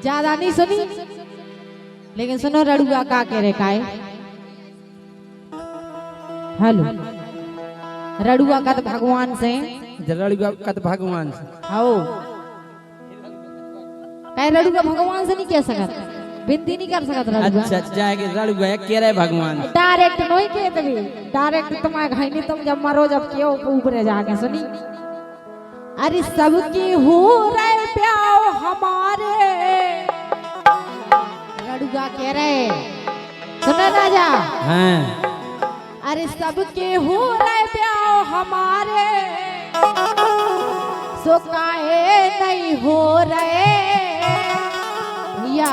ज्यादा नहीं सुनी, लेकिन सुनो रड़ुआ का कह रहे काय। हेलो, रड़ुआ का तो भगवान से, रड़ुआ का तो भगवान से। आओ कह रड़ुआ भगवान से नहीं कह सकत, विनती नहीं कर सकत रड़ुआ। अच्छा जाएगी रड़ुआ कह रहे भगवान डायरेक्ट नहीं कह तभी, डायरेक्ट तुम्हारे घर नहीं, तुम जब मरो जब क्यों ऊपर जाके सुनी। अरे सबके हो रहे प्याओ हमारे, रड़ुआ कह रहे सुनो राजा। हाँ। अरे सबके हो रहे प्याओ हमारे, सो काहे नहीं हो रहे भैया,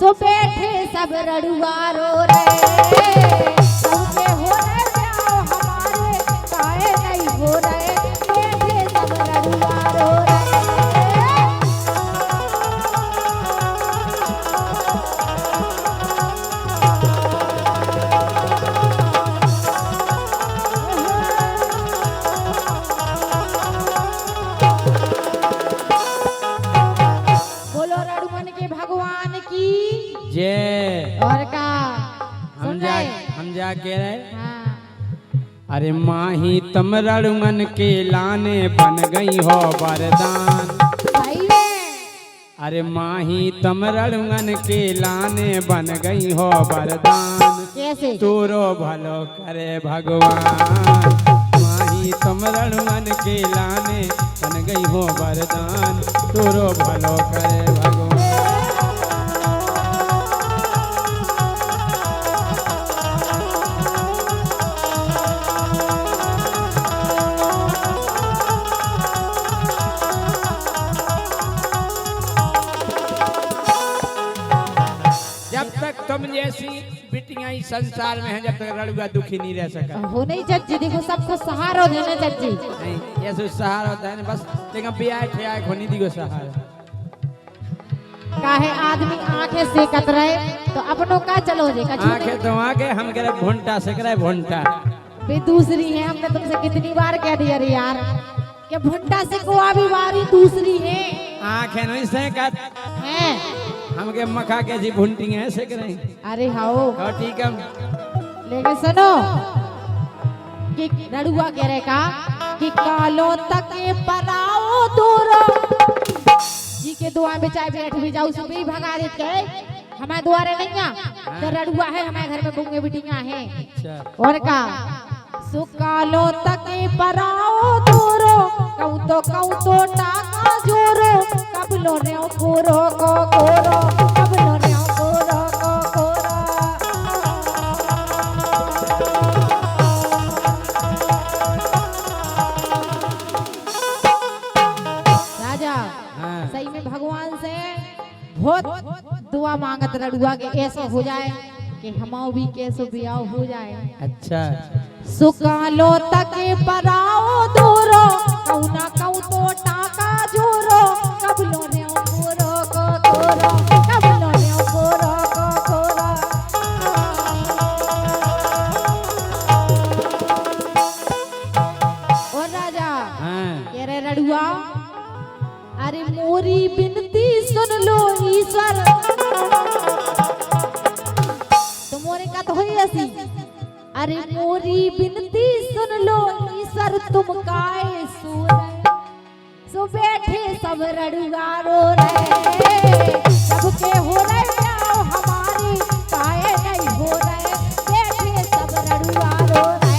सो बैठे सब रड़ुआ रो रहे। सबके हो रहे प्याओ हमारे, काहे नहीं हो रहे, बैठे सब रड़ुआ रो रहे। बोलो रड़ुमन के भगवान की जय। और का हम जा कह रहे। हाँ। अरे माही तम रड़ुमन के लाने बन गई हो वरदान। सही में। अरे माही तम रड़ुमन के लाने बन गई हो वरदान। कैसे? तोरो भलो करे भगवान। माही तम रड़ुमन के लाने बन गई हो वरदान। तोरो भलो करे भगवान। जब तक तुम जैसी बिटियां इस संसार में हैं, जब तक रड़ुआ दुखी नहीं रह सका। हो नहीं जज्जी, देखो सबको सहारा देना जज्जी। नहीं ये सहारा होता है ना, बस लेकिन ब्याह ठिया खोनी दी को सहारा। काहे आदमी आंखें सेकत रहे तो अपनों का चलो जे कछु आंखें तो आगे हम कह रहे भुंटा सेक रहे भुंटा। भी दूसरी है, हमने तुमसे कितनी बार कह दिया रे यार कि भुंटा से को अभी बारी दूसरी है। आंखें नहीं सेकत हैं हम के मखा के जी भुंटी है सेक रहे। अरे हाओ ठीक है। लेकिन सुनो कि रड़ुआ कह रहे का कि कालो तक पराओ दूर जी के दुआ में चाय बैठ भी जाऊ सुबह भगा देते हमारे द्वारे नहीं आ तो रड़ुआ है, हमारे घर में बुंगे बिटियां हैं। अच्छा। और का सुकालो तक पराओ दूरो कहूं तो टाका जोरो कबलो ने कोरो को कोरो कबलो ने कोरो को कोरो। राजा हाँ। सही में भगवान से बहुत दुआ मांगत रड़ुआ के ऐसा हो जाए कि हमाओ भी कैसो बियाह हो जाए। अच्छा। सुकालो तक पराओ दूरो कौना कहूं तो टाका जोरो कबलो ने कोरो को कोरो कबलो ने कोरो को कोरो। और राजा हाँ। कह रहे रड़ुआ अरे मोरी बिनती सुन लो ईश्वर, तुम्हारे का तो हुई ऐसी। अरे मोरी बिनती सुन लो ईश्वर तुम काहे सो रहे, सो बैठे सब रड़ुआ रो रहे। सबके हो रहे प्याओ हमारी, काहे नहीं हो रहे, बैठे सब रड़ुआ रो रहे।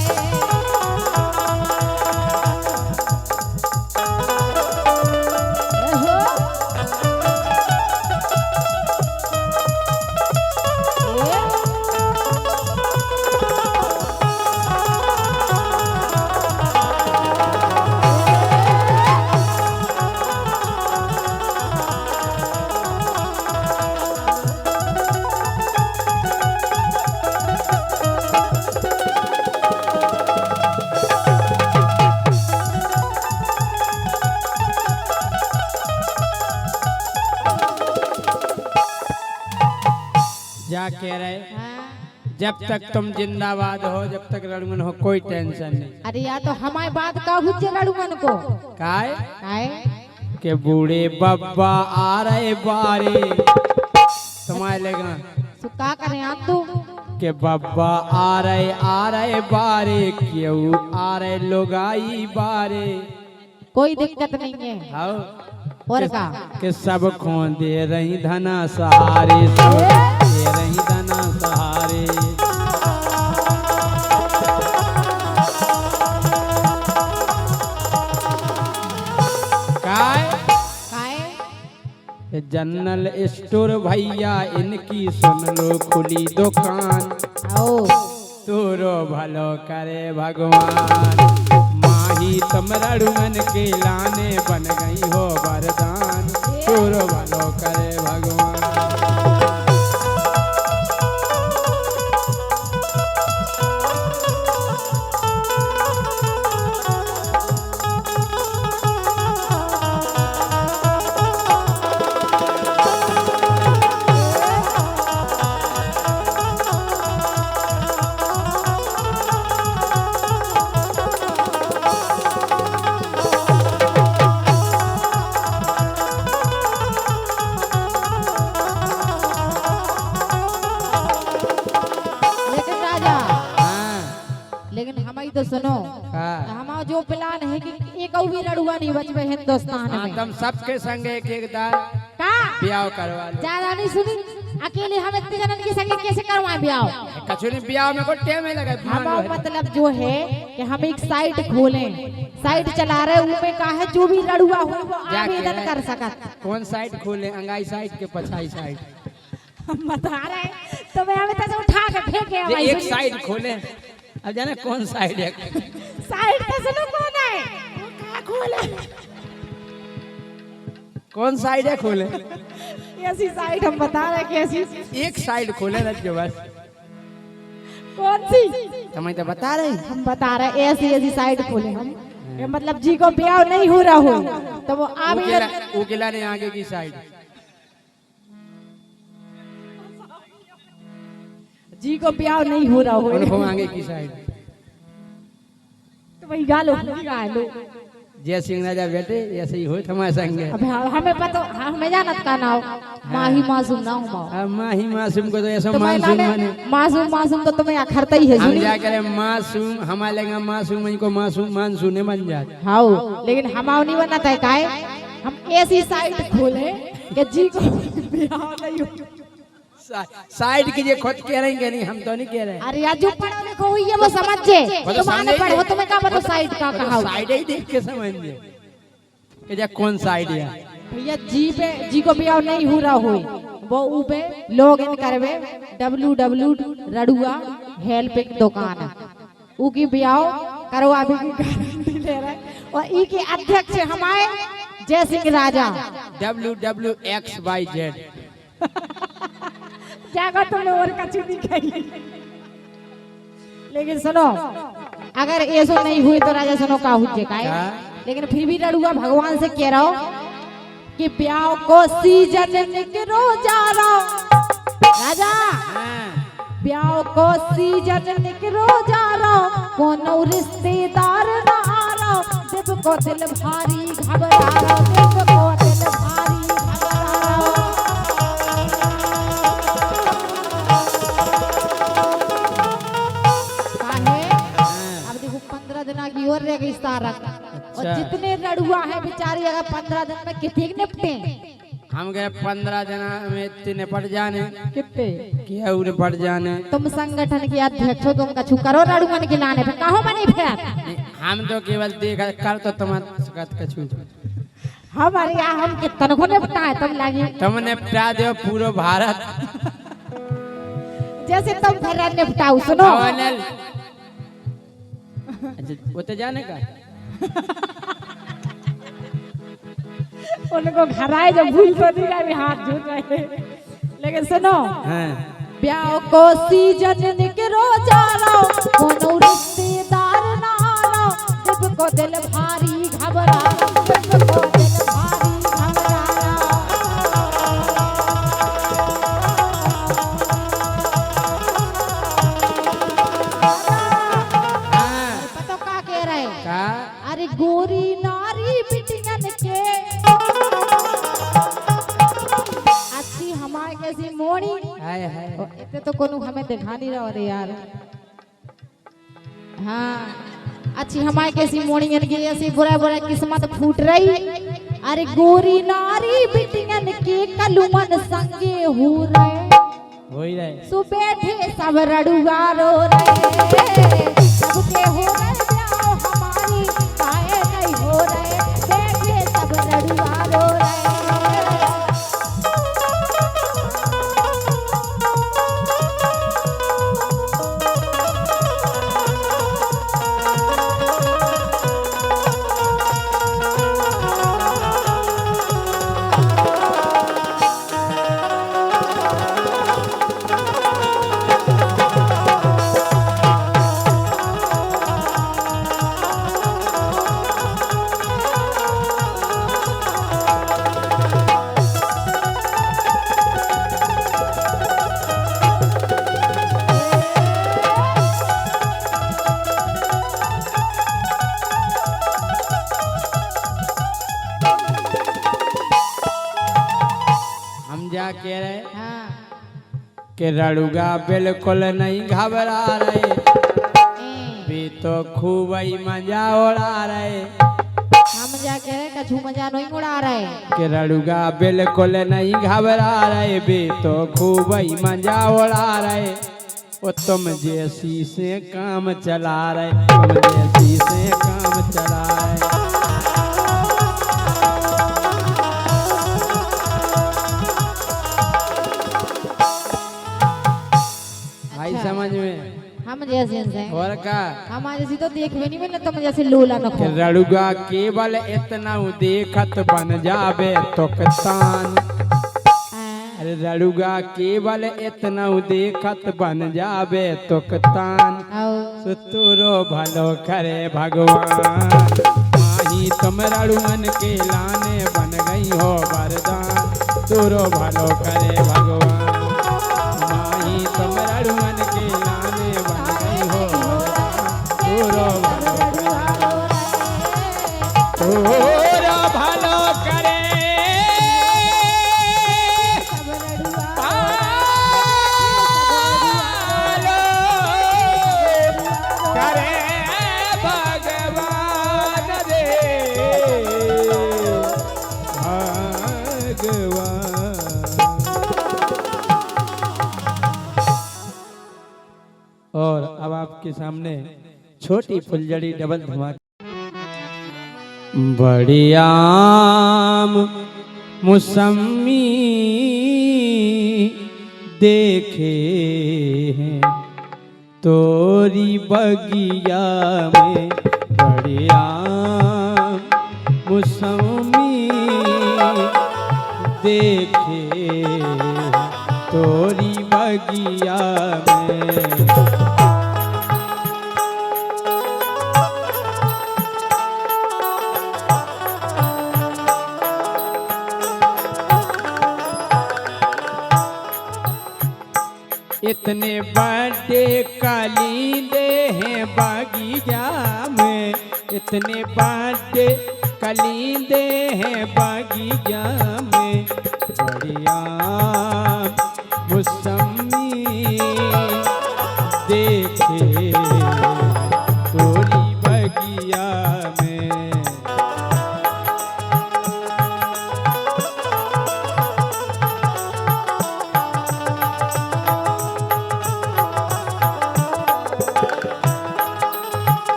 जा कह रहे जब तक तुम जिंदाबाद हो, जब तक रड़ुमन हो कोई टेंशन नहीं। अरे या तो हमारी बात का हुज्जे रड़ुमन को काय काय के बूढ़े बब्बा आ रहे बारे तुम्हारे लेगा सो का करें आप तो के बब्बा आ रहे बारे क्यों आ रहे लोग आई बारे कोई दिक्कत नहीं है हाँ और का के सब खो दे रही धना सहारे सब दे रही धना सहारे काहे जनरल स्टोर भैया इनकी सुन लो खुली दुकान आओ तोरो भलो करे भगवान माही तमरड़ुअन के लाने बन गई हो वरदान तोरो भलो करे भगवान लेकिन हमारी तो सुनो हमारा जो प्लान है कि एक भी लड़ुआ नहीं बचवे हिंदुस्तान में तुम सबके संग एक दार का ब्याह करवा लो ज्यादा नहीं सुनी अकेले हम इतने जनन के संग कैसे करवाएं ब्याह कछु नहीं ब्याह में कोई टाइम नहीं लगा हमारा मतलब जो है कि हम एक साइट खोलें साइट चला रहे उसमें का है जो भी लड़ुआ हो वो आवेदन कर सकत कौन साइट खोले अंगाई साइट के पछाई साइट हम बता रहे तो मैं हमें तो उठा के फेंके एक साइड खोले अब जाने कौन साइड है साइड तो सुनो कौन है वो का खोले कौन साइड है खोले ऐसी साइड हम बता रहे कैसी एक साइड खोले रखो बस कौन सी तुम्हें तो बता रहे हम बता रहे ऐसी ऐसी साइड खोले हम ये मतलब जी को ब्याह नहीं हो रहा हो तो वो आवेदन उकेला ने आगे की साइड जी को ब्याह नहीं हो रहा हो उनको आगे की साइड तो वही गालो गालो जय सिंह राजा बेटे ऐसे ही हो हमारे संग अब हमें पता हमें जानत का नाम माही मासूम ना हो अब माही मासूम को तो ऐसा मासूम माने मासूम मासूम तो तुम्हें अखरता ही है हम क्या करें मासूम हमारे लेगा मासूम इनको मासूम मानसून बन जाते हाँ लेकिन हम नहीं बनता है काहे हम ऐसी साइड खोले कि जी को ब्याह नहीं हो साइड की ये खुद कह रहे नहीं हम तो नहीं कह रहे अरे यार जो पढ़ा लिखा हुई है वो समझे तुम आने पढ़ो तुम्हें क्या पता साइड का कहा साइड ही देख के समझिए कि जा कौन साइड है भैया जी पे जी को ब्याह नहीं हो रहा हो वो ऊपे लॉग इन करवे www रड़ुआ हेल्पिंग दुकान ऊ की ब्याह करवा भी गारंटी ले रहे और ई के अध्यक्ष हमारे जय सिंह राजा www.xyz जाकर तुमने और कच्ची दिखाई लेकिन सुनो अगर ऐसा नहीं हुई तो राजा सुनो का हुज्जे का है लेकिन फिर भी लड़ुआ भगवान से कह रहा हो कि ब्याह को सीजन निकरो जा रहा राजा ब्याह को सीजन निकरो जा रहा कोनो रिश्तेदार ना आ रहा दिल को दिल भारी घबरा रहा दिल को दिल भारी की ओर रह गई और जितने लड़ुआ है बेचारी अगर 15 दिन में कितने निपटे हम गए 15 जना में इतने निपट जाने कितने क्या निपट जाने तुम संगठन के अध्यक्ष हो तुम कछु करो लड़ुअन के लाने पे कहो बनी फिर हम तो केवल देख कर तो तुम्हारा कछु हमारे यहाँ हम कितन को निपटा है तुम लगी तुम निपटा दो पूरा भारत जैसे तुम घर निपटाओ सुनो वो तो जाने का उनको घर आए जो भूल तो नहीं गए हाथ झूठ रहे लेकिन सुनो ब्याह को सीजन निकरो जा रहा कोनो रिश्तेदार ना आ रहा दिल को दिल भारी घबरा दिल को दिल भारी घबरा पता क्या कह रहे अरे गोरी नारी बिटियन के हमारे कैसी मोड़ी हाय हाय इतने तो कोनो हमें दिखा नहीं रहा रे यार। हाँ अच्छी हमारे कैसी मोड़ी की ऐसी बुरा बुरा किस्मत फूट रही। अरे गोरी नारी बिटियन के कलुमन संगे हो रहे सो बैठे सब रड़ुआ रो रहे सबके हो रहे ब्याह हमारी काहे नहीं हो रहे बैठे सब रड़ुआ रो रहे। क्या कह रहे हाँ। कि रड़ुगा बिल्कुल नहीं घबरा रहे भी तो खूब ही मजा उड़ा रहे। हम मजा कह रहे कछु मजा नहीं उड़ा रहे कि रड़ुगा बिल्कुल नहीं घबरा रहे भी तो खूब ही मजा उड़ा रहे। वो तुम जैसी से काम चला रहे तुम जैसी से काम चला रहे। भाई समझ में हम जैसे हैं और का हम जैसी तो देख भी नहीं मिले तुम जैसे लोला न कि रड़ुगा केवल इतना देखत बन जावे तो कतान। अरे रड़ुगा केवल इतना देखत बन जावे तो कतान। सुतुरो भलो करे भगवान माही तुम रड़ुअन के लाने बन गई हो वरदान। तुरो भलो करे भगवान माही तुम रड़ुअन के लाने बन गई हो वरदान। तुरो भलो करे और अब आपके सामने छोटी फुलझड़ी डबल धमाका। बड़ी आम मौसमी देखे हैं तोरी बगिया में। बड़ी आम मौसमी देखे तोरी बगिया में। इतने बड़े कलीले हैं बगीचा में। इतने बड़े कलीले हैं बगीचा में। बढ़िया मौसमी देखे तोरी बगिया में।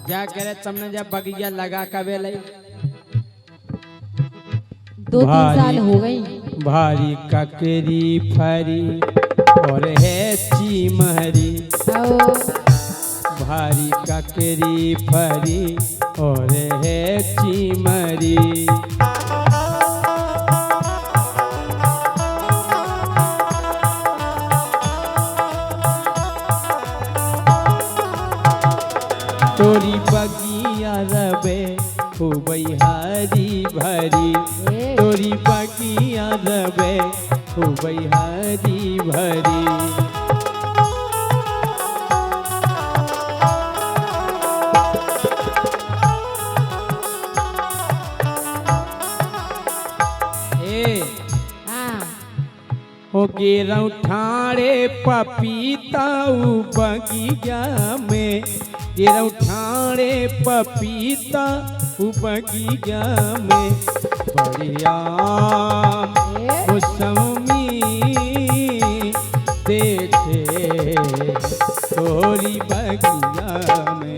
क्या करे तुमने जब बगिया लगा कबे लई 2-3 साल हो गई। भारी ककरी फरी और है चीमहरी। भारी ककरी फरी और है चीमहरी। तोरी बगिया रबे खूब हरी भरी। तोरी बगिया रबे खूब हरी भरी। गेरौ ठाणे पपीता बगीचा में, गेरौ ठाणे पपीता बगीचा में, बढ़िया मौसमी देखे तोरी बगिया में।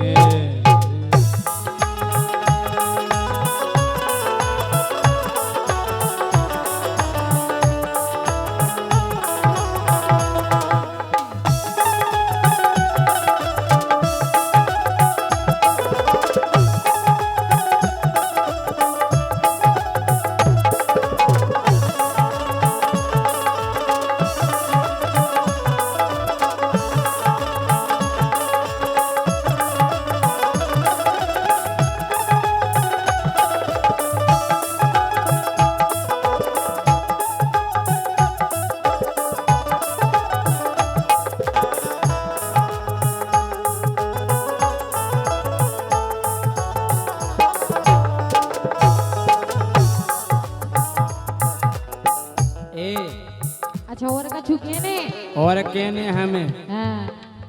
अच्छा और का छुके ने और कहने हमें हाँ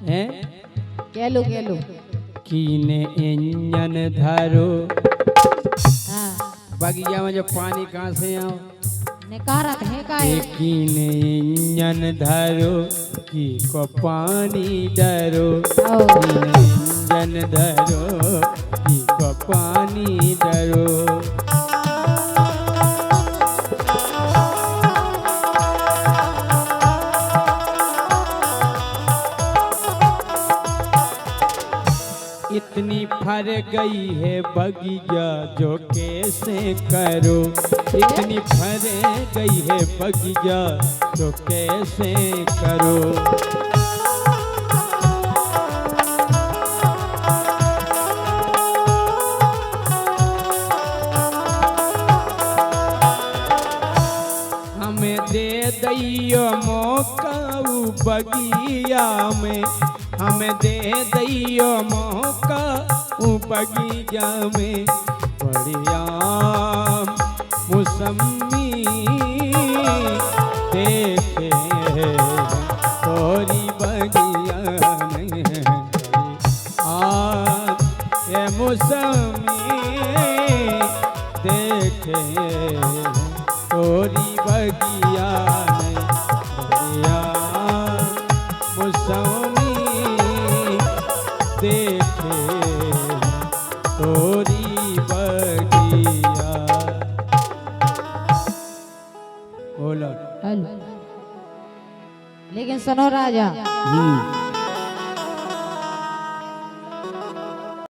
हैं केलो केलो कीने इंजन धरो। हाँ बगिया में जो पानी कहाँ से आओ ने कारत है का है कीने इंजन धरो की को पानी डरो, आओ कीने इंजन धरो की को पानी डरो। इतनी फर गई है बगिया जो कैसे करो, इतनी फर गई है बगिया जो कैसे करो। हमें दे दैयो मौका बगिया में, हमें दे दैयो मौका बगिया में, बढ़िया मौसमी देखे तोरी बगिया में। ये मौसमी देखे तोरी बगिया में, बढ़िया मौसमी देखे तोरी बगिया। बोलो हेलो लेकिन सुनो राजा